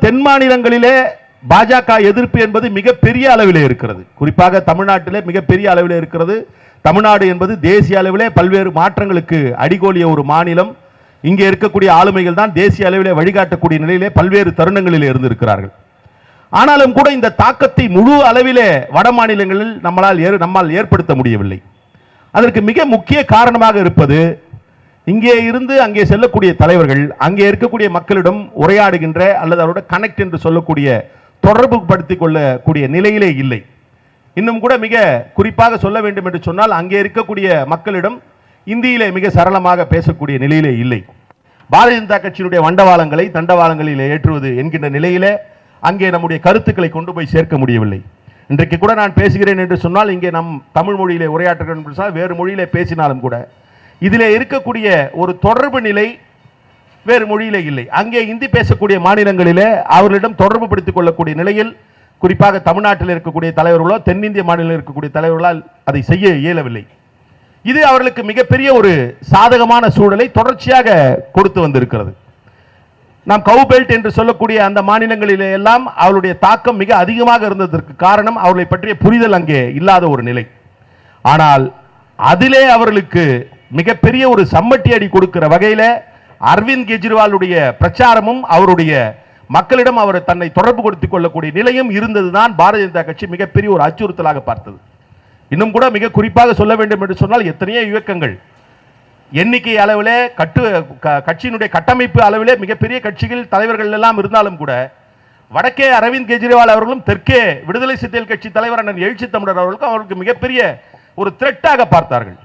தென் மாநிலங்களிலே பாஜக எதிர்ப்பு என்பது மிகப்பெரிய அளவிலே இருக்கிறது. குறிப்பாக தமிழ்நாட்டிலே மிகப்பெரிய அளவிலே இருக்கிறது. தமிழ்நாடு என்பது தேசிய அளவிலே பல்வேறு மாற்றங்களுக்கு அடிகோலிய ஒரு மாநிலம். இங்கே இருக்கக்கூடிய ஆளுமைகள் தான் தேசிய அளவிலே வழிகாட்டக்கூடிய நிலையிலே பல்வேறு தருணங்களிலே இருந்திருக்கிறார்கள். ஆனாலும் கூட இந்த தாக்கத்தை முழு அளவிலே வட மாநிலங்களில் நம்மால் ஏற்படுத்த முடியவில்லை. அதற்கு மிக முக்கிய காரணமாக இருப்பது, இங்கே இருந்து அங்கே செல்லக்கூடிய தலைவர்கள் அங்கே இருக்கக்கூடிய மக்களிடம் உரையாடுகின்ற அல்லது அவரோட கனெக்ட் என்று சொல்லக்கூடிய தொடர்பு படுத்திக் கொள்ளக்கூடிய நிலையிலே இல்லை. இன்னும் கூட மிக குறிப்பாக சொல்ல வேண்டும் என்று சொன்னால், அங்கே இருக்கக்கூடிய மக்களிடம் இந்தியிலே மிக சரளமாக பேசக்கூடிய நிலையிலே இல்லை. பாரதிய ஜனதா கட்சியினுடைய வண்டவாளங்களை தண்டவாளங்களில் ஏற்றுவது என்கின்ற நிலையிலே அங்கே நம்முடைய கருத்துக்களை கொண்டு போய் சேர்க்க முடியவில்லை. இன்றைக்கு கூட நான் பேசுகிறேன் என்று சொன்னால், இங்கே நம் தமிழ் மொழியிலே உரையாற்றுகிறேன் என்று சொன்னால் வேறு மொழியிலே பேசினாலும் கூட இதிலே இருக்கக்கூடிய ஒரு தொடர்பு நிலை வேறு மொழியிலே இல்லை. அங்கே இந்தி பேசக்கூடிய மாநிலங்களிலே அவர்களிடம் தொடர்பு படுத்திக் கொள்ளக்கூடிய நிலையில் குறிப்பாக தமிழ்நாட்டில் இருக்கக்கூடிய தலைவர்களோ தென்னிந்திய மாநிலத்தில் இருக்கக்கூடிய தலைவர்களால் அதை செய்ய இயலவில்லை. இது அவர்களுக்கு மிகப்பெரிய ஒரு சாதகமான சூழலை தொடர்ச்சியாக கொடுத்து வந்திருக்கிறது. நாம் கவு பெல்ட் என்று சொல்லக்கூடிய அந்த மாநிலங்களிலே எல்லாம் அவருடைய தாக்கம் மிக அதிகமாக இருந்ததற்கு காரணம் அவர்களை பற்றிய புரிதல் அங்கே இல்லாத ஒரு நிலை. ஆனால் அதிலே அவர்களுக்கு மிகப்பெரிய ஒரு சம்மட்டி அடி கொடுக்கிற வகையில அரவிந்த் கெஜ்ரிவாலுடைய பிரச்சாரமும் அவருடைய மக்களிடம் அவர் தன்னை தொடர்பு கொடுத்துக் கொள்ளக்கூடிய நிலையும் இருந்ததுதான் பாரதிய ஜனதா கட்சி மிகப்பெரிய ஒரு அச்சுறுத்தலாக பார்த்தது. இன்னும் கூட மிக குறிப்பாக சொல்ல வேண்டும் என்று சொன்னால், எத்தனையோ இயக்கங்கள் எண்ணிக்கை அளவிலே கட்சியினுடைய கட்டமைப்பு அளவிலே மிகப்பெரிய கட்சிகள் தலைவர்கள் எல்லாம் இருந்தாலும் கூட வடக்கே அரவிந்த் கெஜ்ரிவால் அவர்களும் தெற்கே விடுதலை சிறுத்தைகள் கட்சி தலைவர் அண்ணன் எழுச்சி தமிழர் அவர்களுக்கு மிகப்பெரிய ஒரு த்ரெட்டாக பார்த்தார்கள்.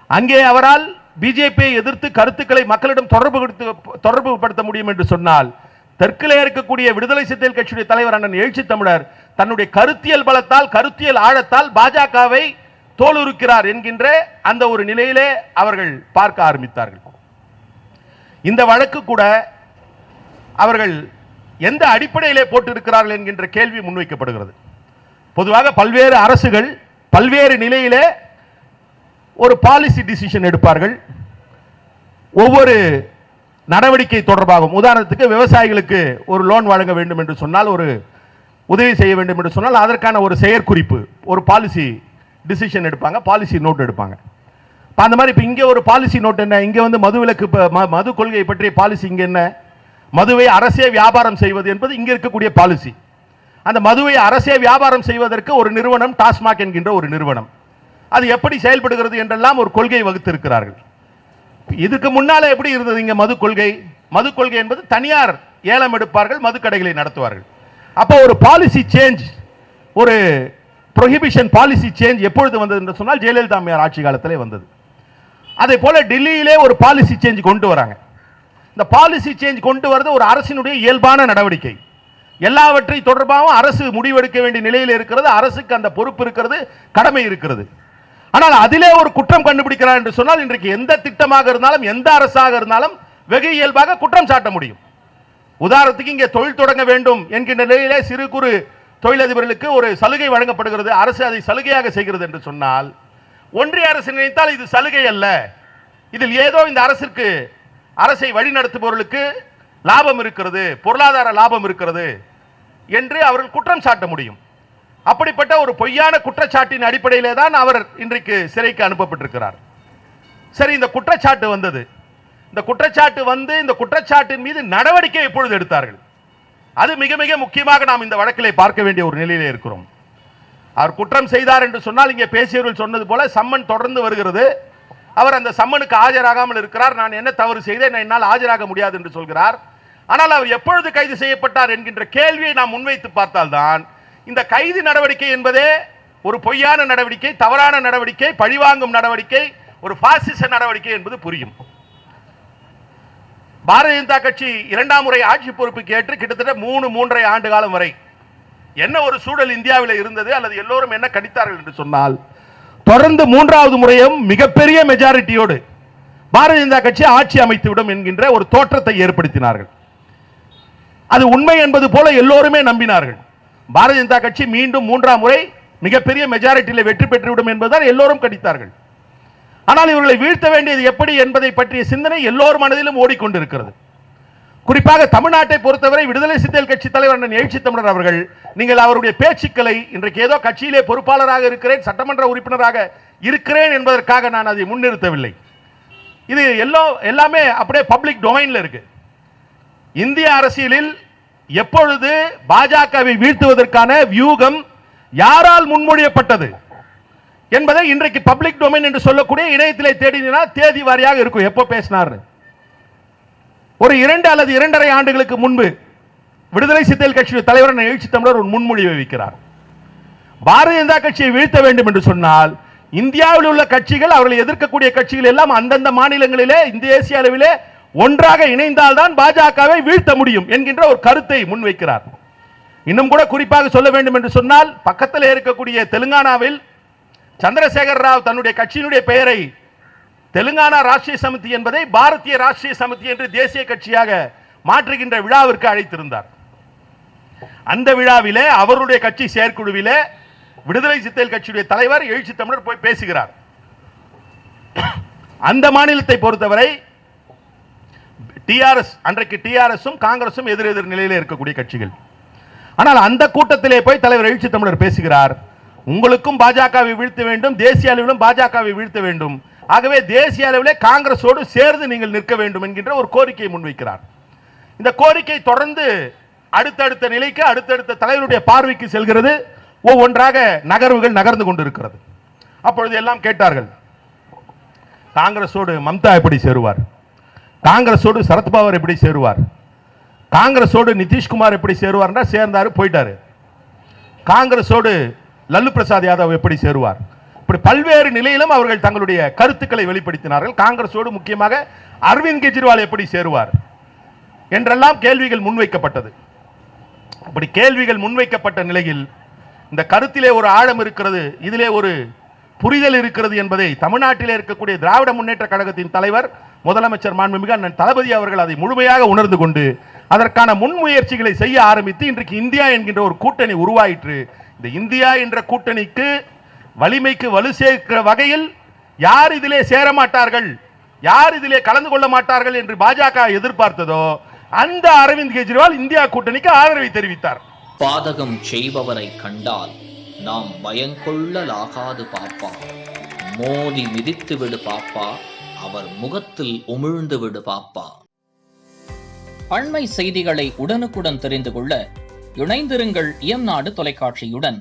அங்கே அவரால் பிஜேபியை எதிர்த்து கருத்துக்களை மக்களிடம் தொடர்பு படுத்த முடியும் என்று சொன்னால், தெற்கிலே இருக்கக்கூடிய விடுதலை சிறுத்தைகள் கட்சியுடைய தலைவர் அண்ணன் எழுச்சி தமிழர் தன்னுடைய கருத்தியல் பலத்தால் கருத்தியல் ஆழத்தால் பாஜகவை தோலுரிக்கிறார் என்கின்ற அந்த ஒரு நிலையிலே அவர்கள் பார்க்க ஆரம்பித்தார்கள். இந்த வழக்கு கூட அவர்கள் எந்த அடிப்படையிலே போட்டிருக்கிறார்கள் என்கின்ற கேள்வி முன்வைக்கப்படுகிறது. பொதுவாக பல்வேறு அரசுகள் பல்வேறு நிலையிலே ஒரு பாலிசி டிசிஷன் எடுப்பார்கள். ஒவ்வொரு நடவடிக்கை தொடர்பாகவும், உதாரணத்துக்கு விவசாயிகளுக்கு ஒரு லோன் வழங்க வேண்டும் என்று சொன்னால், ஒரு உதவி செய்ய வேண்டும் என்று சொன்னால் அதற்கான ஒரு செயற்குறிப்பு, ஒரு பாலிசி டிசிஷன் எடுப்பாங்க, பாலிசி நோட் எடுப்பாங்க. அந்த மாதிரி இப்போ இங்கே ஒரு பாலிசி நோட் என்ன, இங்கே வந்து மதுவிலக்கு மது கொள்கை பற்றிய பாலிசி இங்கே என்ன, மதுவை அரசே வியாபாரம் செய்வது என்பது இங்கே இருக்கக்கூடிய பாலிசி. அந்த மதுவை அரசே வியாபாரம் செய்வதற்கு ஒரு நிறுவனம், டாஸ்மாக் என்கின்ற ஒரு நிறுவனம், அது எப்படி செயல்படுகிறது என்றெல்லாம் ஒரு கொள்கையை வகுத்திருக்கிறார்கள். இதுக்கு முன்னாலே எப்படி இருந்தது இங்க மது கொள்கை? மது கொள்கை என்பது தனியார் ஏலம் எடுப்பார்கள், மதுக்கடைகளை நடத்துவார்கள். அப்போ ஒரு பாலிசி சேஞ்ச், ஒரு ப்ரொஹிபிஷன் பாலிசி சேஞ்ச் எப்பொழுது வந்தது என்று சொன்னால் ஜெயலலிதா அம்மையார் ஆட்சி காலத்திலே வந்தது. அதே போல டெல்லியிலே ஒரு பாலிசி சேஞ்ச் கொண்டு வராங்க. இந்த பாலிசி சேஞ்ச் கொண்டு வரது ஒரு அரசினுடைய இயல்பான நடவடிக்கை. எல்லாவற்றை தொடர்பாகவும் அரசு முடிவெடுக்க வேண்டிய நிலையில் இருக்கிறது, அரசுக்கு அந்த பொறுப்பு இருக்கிறது, கடமை இருக்கிறது. ஆனால் அதிலே ஒரு குற்றம் கண்டுபிடிக்கிறார் என்று சொன்னால், இன்றைக்கு எந்த திட்டமாக இருந்தாலும் எந்த அரசாக இருந்தாலும் வெகு இயல்பாக குற்றம் சாட்ட முடியும். உதாரணத்துக்கு இங்கே தொழில் தொடங்க வேண்டும் என்கின்ற நிலையிலே சிறு குறு தொழிலதிபர்களுக்கு ஒரு சலுகை வழங்கப்படுகிறது, அரசு அதை சலுகையாக செய்கிறது என்று சொன்னால், ஒன்றிய அரசு நினைத்தால் இது சலுகை அல்ல, இதில் ஏதோ இந்த அரசை வழிநடத்துபவர்களுக்கு லாபம் இருக்கிறது, பொருளாதார லாபம் இருக்கிறது என்று அவர்கள் குற்றம் சாட்ட முடியும். அப்படிப்பட்ட ஒரு பொய்யான குற்றச்சாட்டின் அடிப்படையிலே தான் அவர் இன்றைக்கு சிறைக்கு அனுப்பப்பட்டிருக்கிறார். சரி, இந்த குற்றச்சாட்டு வந்தது. இந்த குற்றச்சாட்டு வந்து இந்த குற்றச்சாட்டின் மீது நடவடிக்கை எப்பொழுது எடுத்தார்கள்? அது மிக மிக முக்கியமாக நாம் இந்த வழக்கிலே பார்க்க வேண்டிய ஒரு நிலையிலே இருக்கிறோம். அவர் குற்றம் செய்தார் என்று சொன்னால், இங்கே பேசியவர்கள் சொன்னது போல சம்மன் தொடர்ந்து வருகிறது. அவர் அந்த சம்மனுக்கு ஆஜராகாமல் இருக்கிறார். நான் என்ன தவறு செய்தேன், என்னால் ஆஜராக முடியாது என்று சொல்கிறார். ஆனால் அவர் எப்பொழுது கைது செய்யப்பட்டார் என்கின்ற கேள்வியை நாம் முன்வைத்து பார்த்தால்தான் இந்த கைது நடவடிக்கை என்பதே ஒரு பொய்யான நடவடிக்கை, தவறான நடவடிக்கை, பழிவாங்கும் நடவடிக்கை, ஒரு பாசிச நடவடிக்கை என்பது புரியும். பாரதிய ஜனதா கட்சி இரண்டாம் முறை ஆட்சி பொறுப்புக்கு ஏற்று கிட்டத்தட்ட 3.5 ஆண்டு காலம் வரை என்ன ஒரு சூழல் இந்தியாவில் இருந்தது, அல்லது எல்லோரும் என்ன கணித்தார்கள் என்று சொன்னால், தொடர்ந்து 3வது முறையும் மிகப்பெரிய மெஜாரிட்டியோடு பாரதிய ஜனதா கட்சி ஆட்சி அமைத்துவிடும் என்கின்ற ஒரு தோற்றத்தை ஏற்படுத்தினார்கள். அது உண்மை என்பது போல எல்லோருமே நம்பினார்கள். பாரதிய ஜனதா கட்சி மீண்டும் 3ஆம் முறை மிகப்பெரிய மெஜாரிட்டியில் வெற்றி பெற்றுவிடும் என்பதுதான் எல்லோரும் கணித்தார்கள். ஆனால் இவர்களை வீழ்த்த வேண்டியது எப்படி என்பதை பற்றிய சிந்தனை எல்லோர் மனதிலும் ஓடிக்கொண்டிருக்கிறது. குறிப்பாக தமிழ்நாட்டை பொறுத்தவரை விடுதலை சிறுத்தைகள் கட்சி தலைவர் அண்ணன் எழுச்சி தமிழர் அவர்கள், நீங்கள் அவருடைய பேச்சுக்களை இன்றைக்கு ஏதோ கட்சியிலே பொறுப்பாளராக இருக்கிறேன், சட்டமன்ற உறுப்பினராக இருக்கிறேன் என்பதற்காக நான் அதை முன்னிறுத்தவில்லை. இது எல்லாமே அப்படியே பப்ளிக் டொமைன்ல இருக்கு. இந்திய அரசியலில் எப்பொழுது பாஜகவை வீழ்த்துவதற்கான வியூகம் யாரால் முன்மொழியப்பட்டது என்பதை இன்றைக்கு பப்ளிக் டொமைன் என்று சொல்லக்கூடிய இணையத்திலே தேடினா தேதி வாரியாக இருக்கும். எப்போ பேசினார்? ஒரு 2 அல்லது 2.5 ஆண்டுகளுக்கு முன்பு விடுதலை சிறுத்தைகள் கட்சியின் தலைவர் எழுச்சி தமிழர் ஒரு முன்மொழிவை வைக்கிறார். பாரதிய ஜனதா கட்சியை வீழ்த்த வேண்டும் என்று சொன்னால் இந்தியாவில் உள்ள கட்சிகள், அவர்களை எதிர்க்கக்கூடிய கட்சிகள் எல்லாம் அந்தந்த மாநிலங்களிலே தேசிய அளவிலே ஒன்றாக இணைந்தால்தான் பாஜகவை வீழ்த்த முடியும் என்கின்ற ஒரு கருத்தை முன்வைக்கிறார். இன்னும் கூட குறிப்பாக சொல்ல வேண்டும் என்று சொன்னால், பக்கத்தில் இருக்கக்கூடிய தெலுங்கானாவில் சந்திரசேகர் ராவ் தன்னுடைய கட்சியினுடைய பெயரை தெலுங்கானா ராஷ்டிரிய சமிதி என்பதை பாரதிய ராஷ்டிரிய சமிதி என்று தேசிய கட்சியாக மாற்றுகின்ற விழாவிற்கு அழைத்திருந்தார். அந்த விழாவிலே அவருடைய கட்சி செயற்குழுவிலே விடுதலை சிறுத்தைகள் கட்சியுடைய தலைவர் எழுச்சி தமிழர் போய் பேசுகிறார். அந்த மாநிலத்தை பொறுத்தவரை டிஆர்எஸ், அன்றைக்கு டிஆர்எஸும் காங்கிரசும் எதிரெதிர் நிலையிலே இருக்கக்கூடிய கட்சிகள். ஆனால் அந்த கூட்டத்திலே போய் தலைவர் எழுச்சி தமிழர் பேசுகிறார், உங்களுக்கும் பாஜகவை வீழ்த்த வேண்டும், தேசிய அளவிலும் பாஜகவை வீழ்த்த வேண்டும், ஆகவே தேசிய அளவிலே காங்கிரஸோடு சேர்ந்து நீங்கள் நிற்க வேண்டும் என்கின்ற ஒரு கோரிக்கையை முன்வைக்கிறார். இந்த கோரிக்கை தொடர்ந்து அடுத்தடுத்த நிலைக்கு, அடுத்தடுத்த தலைவருடைய பார்வைக்கு செல்கிறது. ஒவ்வொன்றாக நகர்வுகள் நகர்ந்து கொண்டிருக்கிறது. அப்பொழுது எல்லாம் கேட்டார்கள், காங்கிரஸோடு மம்தா எப்படி சேருவார், காங்கிரஸோடு சரத்பவார் எப்படி சேருவார், காங்கிரஸோடு நிதிஷ்குமார் எப்படி சேருவார்? சேர்ந்தாரு, போயிட்டாரு. காங்கிரஸோடு லல்லு பிரசாத் யாதவ் எப்படி சேருவார்? இப்படி பல்வேறு நிலையிலும் அவர்கள் தங்களுடைய கருத்துக்களை வெளிப்படுத்தினார்கள். காங்கிரஸோடு முக்கியமாக அரவிந்த் கெஜ்ரிவால் எப்படி சேருவார் என்றெல்லாம் கேள்விகள் முன்வைக்கப்பட்டது. அப்படி கேள்விகள் முன்வைக்கப்பட்ட நிலையில் இந்த கருத்திலே ஒரு ஆழம் இருக்கிறது, இதிலே ஒரு புரிதல் இருக்கிறது என்பதை தமிழ்நாட்டிலே இருக்கக்கூடிய திராவிட முன்னேற்ற கழகத்தின் தலைவர் முதலமைச்சர் மாண்புமிகு அண்ணன் தளபதி அவர்கள் அதை முழுமையாக உணர்ந்து கொண்டு அதற்கான முன்முயற்சிகளை செய்ய ஆரம்பித்து இன்றைக்கு இந்தியா என்கின்ற ஒரு கூட்டணி உருவாயிற்று. இந்த இந்தியா என்ற கூட்டணிக்கு வலிமைக்கு வலு சேர்க்கிற வகையில் யார் இதிலே சேர மாட்டார்கள், யார் இதிலே கலந்து கொள்ள மாட்டார்கள் என்று பாஜக எதிர்பார்த்ததோ அந்த அரவிந்த் கெஜ்ரிவால் இந்தியா கூட்டணிக்கு ஆதரவை தெரிவித்தார். பாதகம் செய்பவரை கண்டால் நாம் பயங்கொள்ளலாகாது பாப்பா, மோதி மிதித்து விடு பாப்பா, அவர் முகத்தில் உமிழ்ந்து விடு பாப்பா. அண்மை செய்திகளை உடனுக்குடன் தெரிந்து கொள்ள இணைந்திருங்கள் இயம்நாடு தொலைக்காட்சியுடன்.